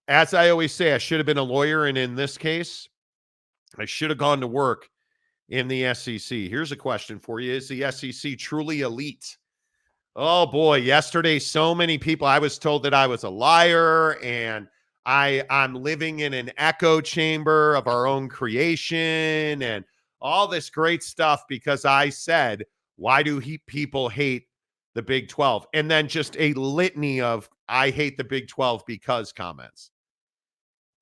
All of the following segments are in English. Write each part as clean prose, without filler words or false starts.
as I always say, I should have been a lawyer, and in this case, I should have gone to work in the SEC. Here's a question for you. Is the SEC truly elite? Oh boy, yesterday so many people, I was told that I was a liar and I'm living in an echo chamber of our own creation and all this great stuff because I said, why do people hate the Big 12? And then just a litany of I hate the Big 12 because comments.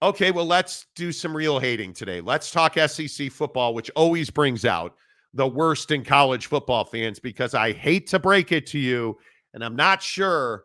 Okay, well, let's do some real hating today. Let's talk SEC football, which always brings out the worst in college football fans because I hate to break it to you, and I'm not sure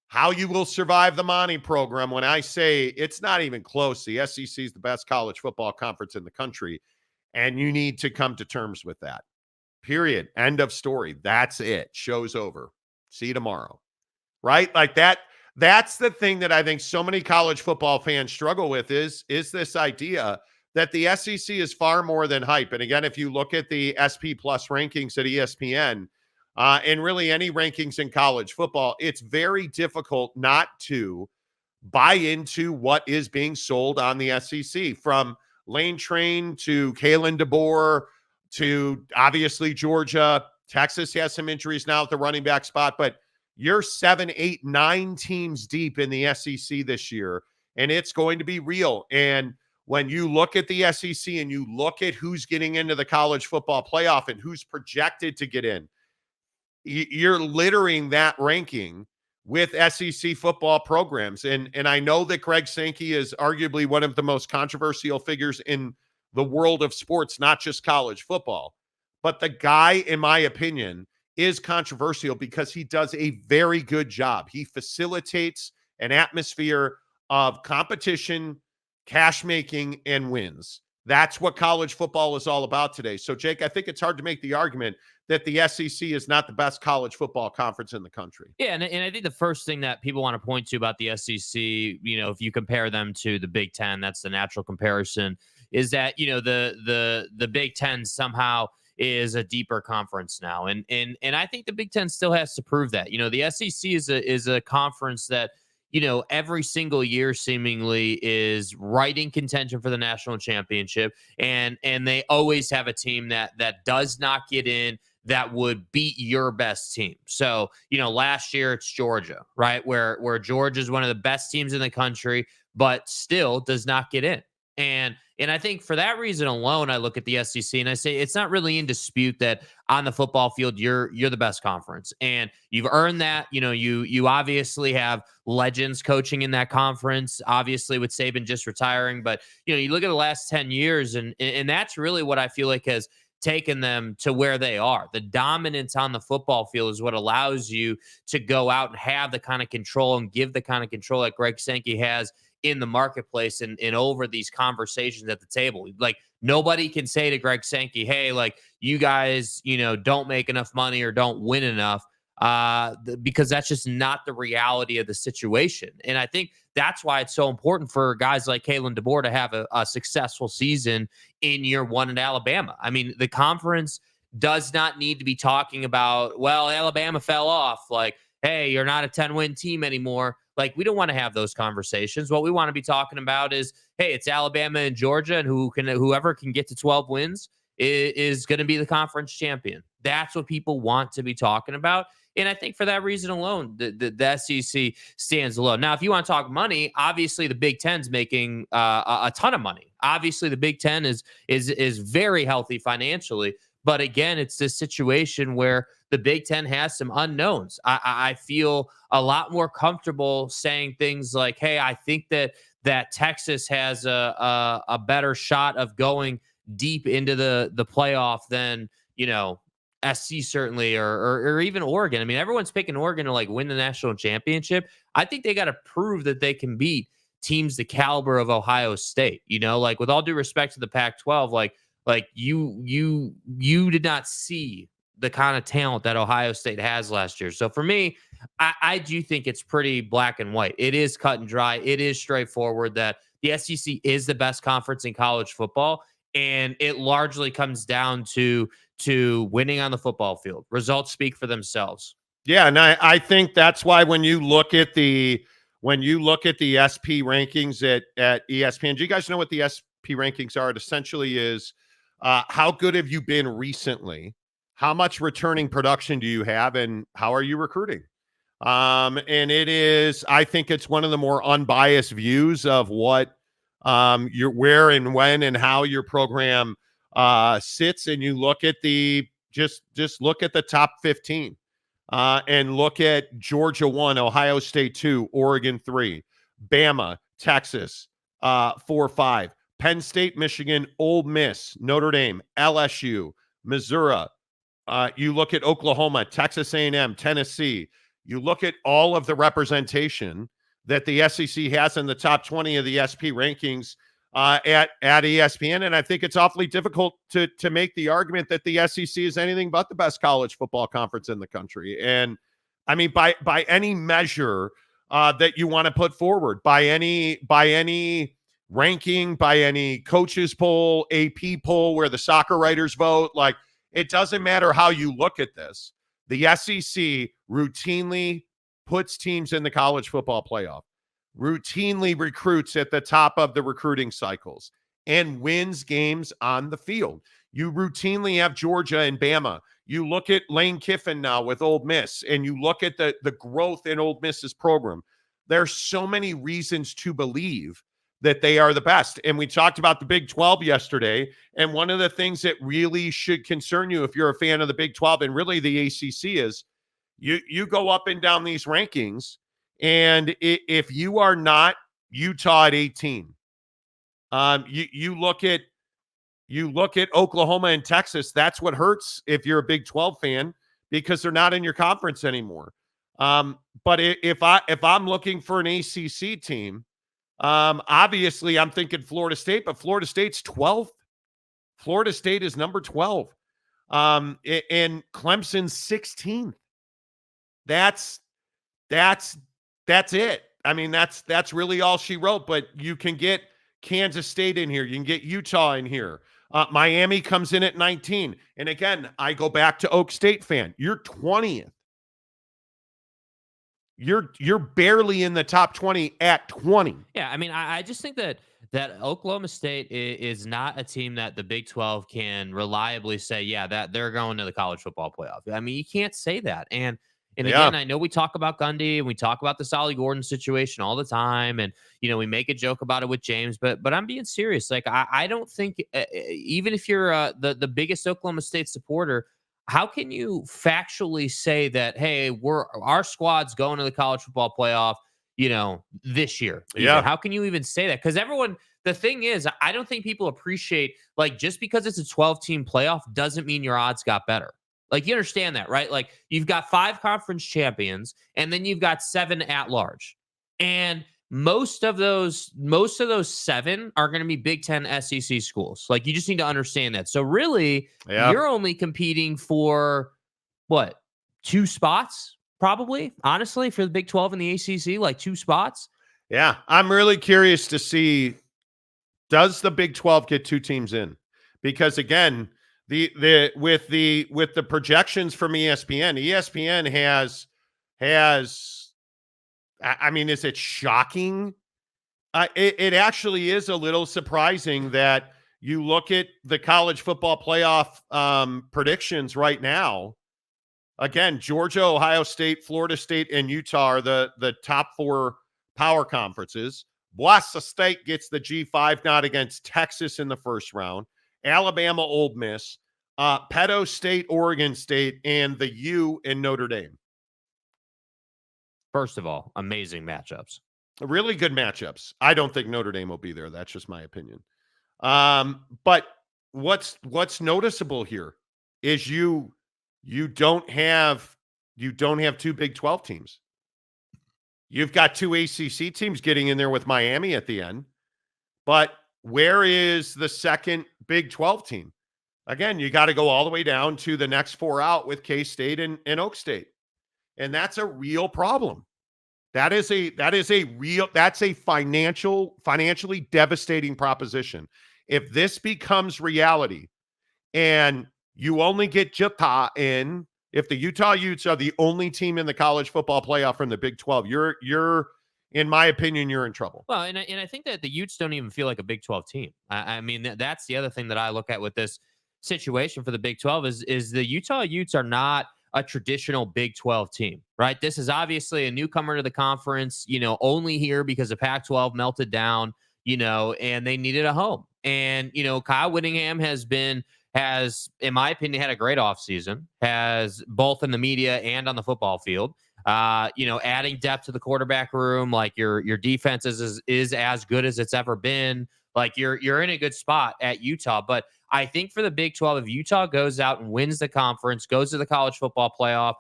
how you will survive the Monty program when I say it's not even close. The SEC is the best college football conference in the country, and you need to come to terms with that. Period. End of story. That's it. Show's over. See you tomorrow. Right? Like that. That's the thing that I think so many college football fans struggle with is this idea that the SEC is far more than hype. And again, if you look at the SP Plus rankings at ESPN and really any rankings in college football, it's very difficult not to buy into what is being sold on the SEC, from Lane Train to Kalen DeBoer to obviously Georgia. Texas has some injuries now at the running back spot, but you're 7, 8, 9 teams deep in the SEC this year, and it's going to be real. And when you look at the SEC and you look at who's getting into the college football playoff and who's projected to get in, you're littering that ranking with SEC football programs. And I know that Greg Sankey is arguably one of the most controversial figures in the world of sports, not just college football. But the guy, in my opinion, is controversial because he does a very good job. He facilitates an atmosphere of competition, cash making, and wins. That's what college football is all about today. So, Jake, I think it's hard to make the argument that the SEC is not the best college football conference in the country. Yeah, and I think the first thing that people want to point to about the SEC, if you compare them to the Big Ten, that's the natural comparison, is that, the Big Ten somehow is a deeper conference now. And I think the Big Ten still has to prove that. The SEC is a conference that, every single year seemingly is right in contention for the national championship. And they always have a team that does not get in that would beat your best team. So, last year it's Georgia, right? Where Georgia is one of the best teams in the country, but still does not get in. And I think for that reason alone, I look at the SEC and I say it's not really in dispute that on the football field you're the best conference, and you've earned that. You obviously have legends coaching in that conference. Obviously, with Saban just retiring, but you look at the last 10 years, and that's really what I feel like has taken them to where they are. The dominance on the football field is what allows you to go out and have the kind of control and give the kind of control that Greg Sankey has in the marketplace and over these conversations at the table. Like, nobody can say to Greg Sankey, hey, like, you guys, don't make enough money or don't win enough, because that's just not the reality of the situation. And I think that's why it's so important for guys like Kalen DeBoer to have a successful season in year one in Alabama. I mean, the conference does not need to be talking about, well, Alabama fell off. Like, hey, you're not a 10-win team anymore. Like, we don't want to have those conversations. What we want to be talking about is, hey, it's Alabama and Georgia, and whoever can get to 12 wins is going to be the conference champion. That's what people want to be talking about. And I think for that reason alone, the SEC stands alone. Now, if you want to talk money, obviously the Big Ten's making a ton of money. Obviously, the Big Ten is very healthy financially. But again, it's this situation where the Big Ten has some unknowns. I feel a lot more comfortable saying things like, hey, I think that Texas has a better shot of going deep into the playoff than, SC certainly, or even Oregon. I mean, everyone's picking Oregon to like win the national championship. I think they got to prove that they can beat teams the caliber of Ohio State. Like, with all due respect to the Pac-12, like you did not see the kind of talent that Ohio State has last year. So for me, I do think it's pretty black and white. It is cut and dry. It is straightforward that the SEC is the best conference in college football. And it largely comes down to winning on the football field. Results speak for themselves. Yeah, and I think that's why when you look at the when you look at the SP rankings at ESPN, do you guys know what the SP rankings are? It essentially is how good have you been recently? How much returning production do you have? And how are you recruiting? And it is, I think it's one of the more unbiased views of what your where and when and how your program sits. And you look at the just look at the top 15 and look at Georgia 1, Ohio State 2, Oregon 3, Bama, Texas 4, 5, Penn State, Michigan, Ole Miss, Notre Dame, LSU, Missouri. You look at Oklahoma, Texas A&M, Tennessee. You look at all of the representation that the SEC has in the top 20 of the SP rankings at ESPN, and I think it's awfully difficult to make the argument that the SEC is anything but the best college football conference in the country. And I mean, by any measure that you want to put forward, by any ranking, by any coaches poll, AP poll, where the soccer writers vote, like it doesn't matter how you look at this. The SEC routinely puts teams in the college football playoff, routinely recruits at the top of the recruiting cycles, and wins games on the field. You routinely have Georgia and Bama. You look at Lane Kiffin now with Ole Miss, and you look at the growth in Ole Miss's program. There's so many reasons to believe that they are the best. And we talked about the Big 12 yesterday, and one of the things that really should concern you if you're a fan of the Big 12 and really the ACC is you go up and down these rankings, and if you are not Utah at 18, you look at Oklahoma and Texas. That's what hurts if you're a Big 12 fan, because they're not in your conference anymore. But if I'm looking for an ACC team, obviously I'm thinking Florida State, but Florida State's 12th. Florida State is number 12. And Clemson's 16th. That's it. I mean, that's really all she wrote, but you can get Kansas State in here. You can get Utah in here. Miami comes in at 19. And again, I go back to Oak State fan. You're 20th. You're barely in the top 20 at 20. Yeah, I mean, I just think that Oklahoma State is not a team that the Big 12 can reliably say, yeah, that they're going to the college football playoff. I mean, you can't say that. And again, I know we talk about Gundy and we talk about the Solly Gordon situation all the time, and we make a joke about it with James, but I'm being serious. Like I don't think even if you're the biggest Oklahoma State supporter, how can you factually say that, hey, our squad's going to the college football playoff, this year? Yeah. How can you even say that? Because the thing is, I don't think people appreciate, like, just because it's a 12-team playoff doesn't mean your odds got better. Like, you understand that, right? Like, you've got 5 conference champions, and then you've got 7 at large. And most of those 7 are going to be Big Ten SEC schools. Like, you just need to understand that. So really, you're only competing for what, 2 spots, probably, honestly, for the Big 12 and the ACC, like 2 spots. Yeah, I'm really curious to see, does the Big 12 get 2 teams in? Because again, with the projections from ESPN has. I mean, is it shocking? It actually is a little surprising that you look at the college football playoff predictions right now. Again, Georgia, Ohio State, Florida State, and Utah are the top 4 power conferences. Boise State gets the G5 nod against Texas in the first round. Alabama, Ole Miss, Pedo State, Oregon State, and the U in Notre Dame. First of all, amazing matchups. Really good matchups. I don't think Notre Dame will be there. That's just my opinion. But what's noticeable here is you don't have 2 Big 12 teams. You've got 2 ACC teams getting in there with Miami at the end. But where is the second Big 12 team? Again, you got to go all the way down to the next 4 out with K-State and Oak State. And that's a real problem. That's a financially devastating proposition. If this becomes reality and you only get Utah in, if the Utah Utes are the only team in the college football playoff from the Big 12, you're in my opinion, you're in trouble. Well, and I think that the Utes don't even feel like a Big 12 team. I mean, that's the other thing that I look at with this situation for the Big 12 is the Utah Utes are not a traditional Big 12 team, right? This is obviously a newcomer to the conference, only here because the Pac-12 melted down, and they needed a home. And, Kyle Whittingham has, in my opinion, had a great offseason, has both in the media and on the football field. Adding depth to the quarterback room, like your defense is as good as it's ever been. Like you're in a good spot at Utah. But I think for the Big 12, if Utah goes out and wins the conference, goes to the college football playoff,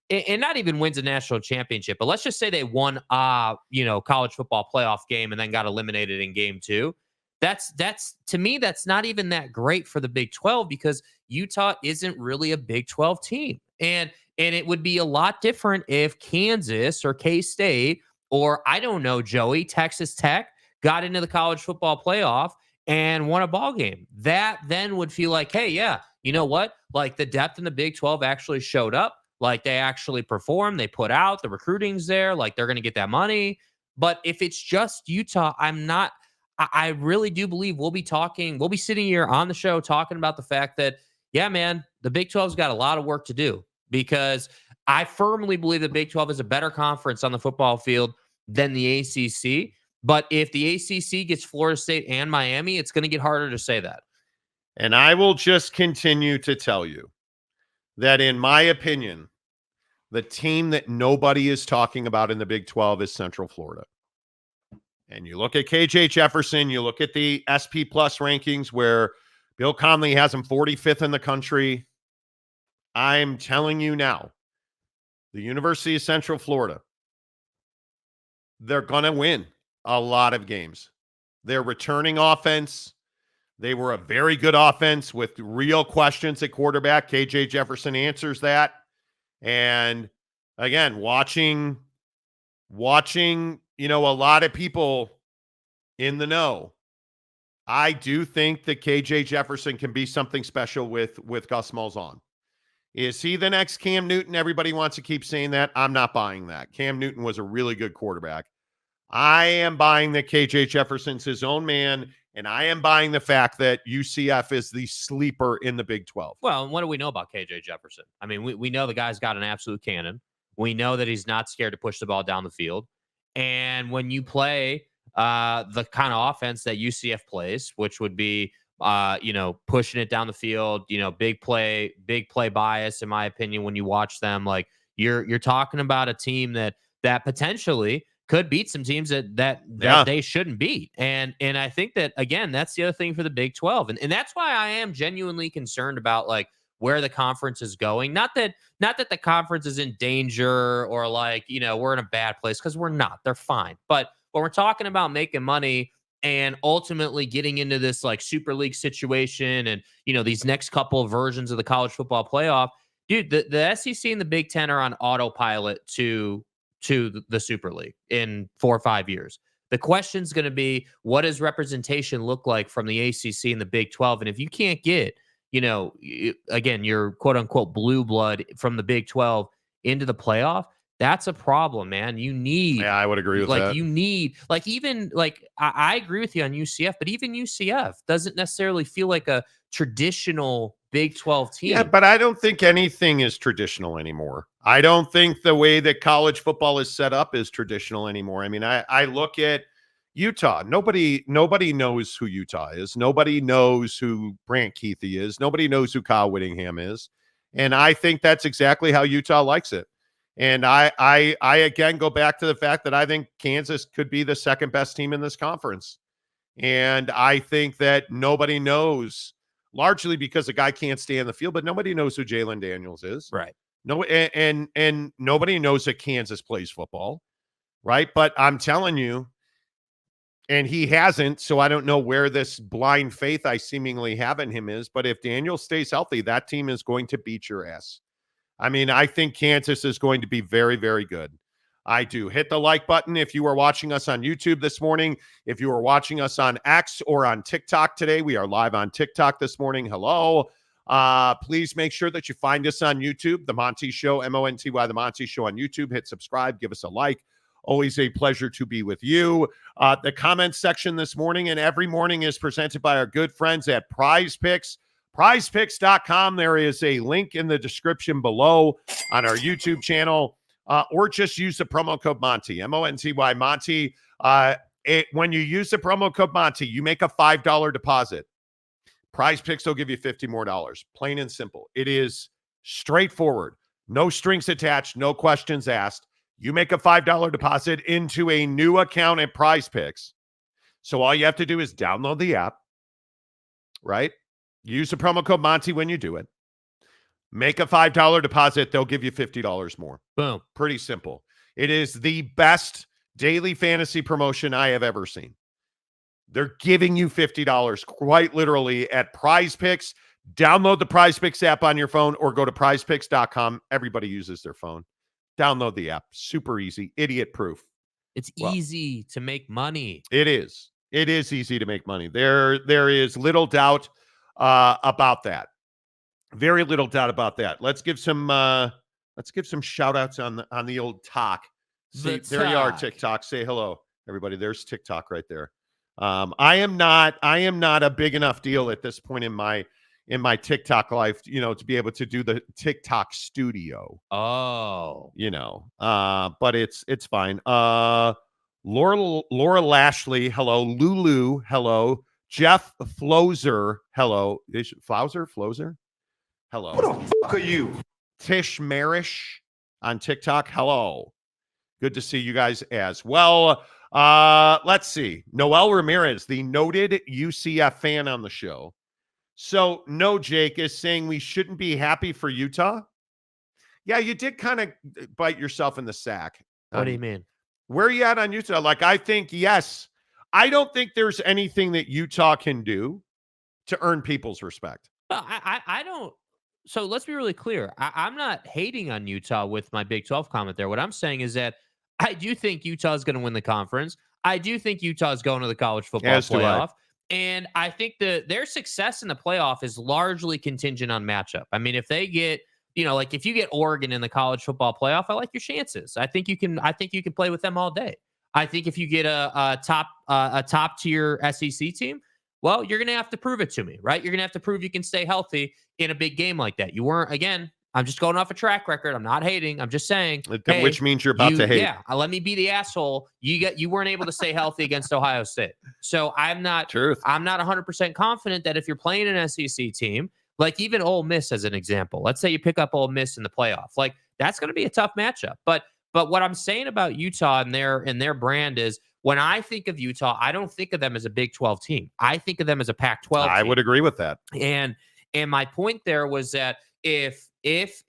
and not even wins a national championship, but let's just say they won college football playoff game and then got eliminated in game 2. That's to me, that's not even that great for the Big 12 because Utah isn't really a Big 12 team. And it would be a lot different if Kansas or K-State or, I don't know, Joey, Texas Tech got into the college football playoff and won a ball game. That then would feel like, hey, yeah, you know what? Like the depth in the Big 12 actually showed up. Like they actually performed. They put out. The recruiting's there. Like they're going to get that money. But if it's just Utah, I really do believe we'll be sitting here on the show talking about the fact that, yeah, man, the Big 12's got a lot of work to do. Because I firmly believe the Big 12 is a better conference on the football field than the ACC. But if the ACC gets Florida State and Miami, it's going to get harder to say that. And I will just continue to tell you that, in my opinion, the team that nobody is talking about in the Big 12 is Central Florida. And you look at KJ Jefferson, you look at the SP Plus rankings where Bill Conley has him 45th in the country. I'm telling you now, the University of Central Florida, they're going to win a lot of games. They're returning offense. They were a very good offense with real questions at quarterback. KJ Jefferson answers that. And again, watching, a lot of people in the know, I do think that KJ Jefferson can be something special with Gus Malzahn. Is he the next Cam Newton? Everybody wants to keep saying that. I'm not buying that. Cam Newton was a really good quarterback. I am buying that KJ Jefferson's his own man, and I am buying the fact that UCF is the sleeper in the Big 12. Well, what do we know about KJ Jefferson? I mean, we know the guy's got an absolute cannon. We know that he's not scared to push the ball down the field. And when you play the kind of offense that UCF plays, which would be pushing it down the field, big play bias, in my opinion, when you watch them, like you're talking about a team that potentially could beat some teams that they shouldn't beat. And I think that, again, that's the other thing for the Big 12. And that's why I am genuinely concerned about like where the conference is going. Not that the conference is in danger or like, we're in a bad place, because we're not. They're fine. But when we're talking about making money and ultimately getting into this like Super League situation and, these next couple of versions of the college football playoff, dude, the SEC and the Big Ten are on autopilot to the Super League in 4 or 5 years. The question's going to be, what does representation look like from the ACC and the Big 12? And if you can't get, again, your quote unquote blue blood from the Big 12 into the playoff, that's a problem, man. You need, I would agree with that. You need, I agree with you on UCF, but even UCF doesn't necessarily feel like a traditional Big 12 team. Yeah, but I don't think anything is traditional anymore. I don't think the way that college football is set up is traditional anymore. I mean, I look at Utah. Nobody knows who Utah is. Nobody knows who Brant Keithy is. Nobody knows who Kyle Whittingham is. And I think that's exactly how Utah likes it. And I again go back to the fact that I think Kansas could be the second best team in this conference. And I think that nobody knows, largely because the guy can't stay in the field, but nobody knows who Jalen Daniels is. Right. No, and nobody knows that Kansas plays football, right? But I'm telling you, and he hasn't, so I don't know where this blind faith I seemingly have in him is, but if Daniel stays healthy, that team is going to beat your ass. I mean, I think Kansas is going to be very, very good. I do. Hit the like button if you are watching us on YouTube this morning. If you are watching us on X or on TikTok today, we are live on TikTok this morning. Hello. Please make sure that you find us on YouTube, The Monty Show, MONTY, The Monty Show on YouTube. Hit subscribe, give us a like. Always a pleasure to be with you. The comments section this morning and every morning is presented by our good friends at Prize Picks. PrizePicks.com. There is a link in the description below on our YouTube channel, or just use the promo code Monty, M-O-N-T-Y, Monty. When you use the promo code Monty, you make a $5 deposit. Prize Picks will give you $50 more. Plain and simple. It is straightforward. No strings attached, no questions asked. You make a $5 deposit into a new account at Prize Picks. So all you have to do is download the app, right? Use the promo code Monty when you do it. Make a $5 deposit. They'll give you $50 more. Boom. Pretty simple. It is the best daily fantasy promotion I have ever seen. They're giving you $50 quite literally at Prize Picks. Download the Prize Picks app on your phone or go to prizepicks.com. Everybody uses their phone. Download the app. Super easy. Idiot proof. It's easy to make money. It is. It is easy to make money. There is little doubt about that. Very little doubt about that. Let's give some shout outs on the old talk. See, there you are, TikTok. Say hello, everybody. There's TikTok right there. I am not a big enough deal at this point in my TikTok life, to be able to do the TikTok studio. Oh, but it's fine. Laura Lashley, hello. Lulu, hello. Jeff Flozer, hello. Flozer? Hello. Who the fuck are you? Tish Marish on TikTok, hello. Good to see you guys as well. Let's see. Noel Ramirez, the noted UCF fan on the show. So, no, Jake is saying we shouldn't be happy for Utah. Yeah, you did kind of bite yourself in the sack. What do you mean? Where are you at on Utah? I think, yes. I don't think there's anything that Utah can do to earn people's respect. I don't. So let's be really clear. I'm not hating on Utah with my Big 12 comment there. What I'm saying is that I do think Utah is going to win the conference. I do think Utah is going to the college football playoff. And I think their success in the playoff is largely contingent on matchup. I mean, if they get, if you get Oregon in the college football playoff, I like your chances. I think you can play with them all day. I think if you get a top tier SEC team, well, you're going to have to prove it to me, right? You're going to have to prove you can stay healthy in a big game like that. You weren't, again, I'm just going off a track record. I'm not hating. I'm just saying. Hey, which means you're about to hate. Yeah, let me be the asshole. You weren't able to stay healthy against Ohio State. So I'm not 100% confident that if you're playing an SEC team, like even Ole Miss as an example, let's say you pick up Ole Miss in the playoff, like that's going to be a tough matchup. But what I'm saying about Utah and their brand is, when I think of Utah, I don't think of them as a Big 12 team. I think of them as a Pac-12 team. I would agree with that. And my point there was that if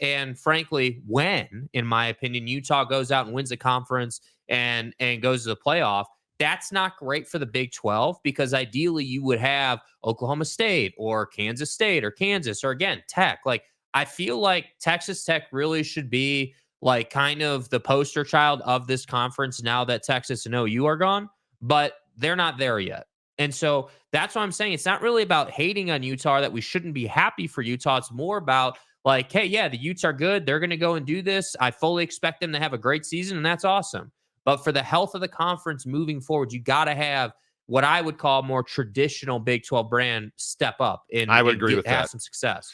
and frankly when, in my opinion, Utah goes out and wins the conference and goes to the playoff, that's not great for the Big 12, because ideally you would have Oklahoma State or Kansas State or Kansas or, again, Tech. Like, I feel like Texas Tech really should be like kind of the poster child of this conference now that Texas and OU are gone, but they're not there yet. And so that's what I'm saying. It's not really about hating on Utah, that we shouldn't be happy for Utah. It's more about like, hey, yeah, the Utes are good. They're going to go and do this. I fully expect them to have a great season, and that's awesome. But for the health of the conference moving forward, you got to have what I would call more traditional Big 12 brand step up and I would agree with that. Have some success.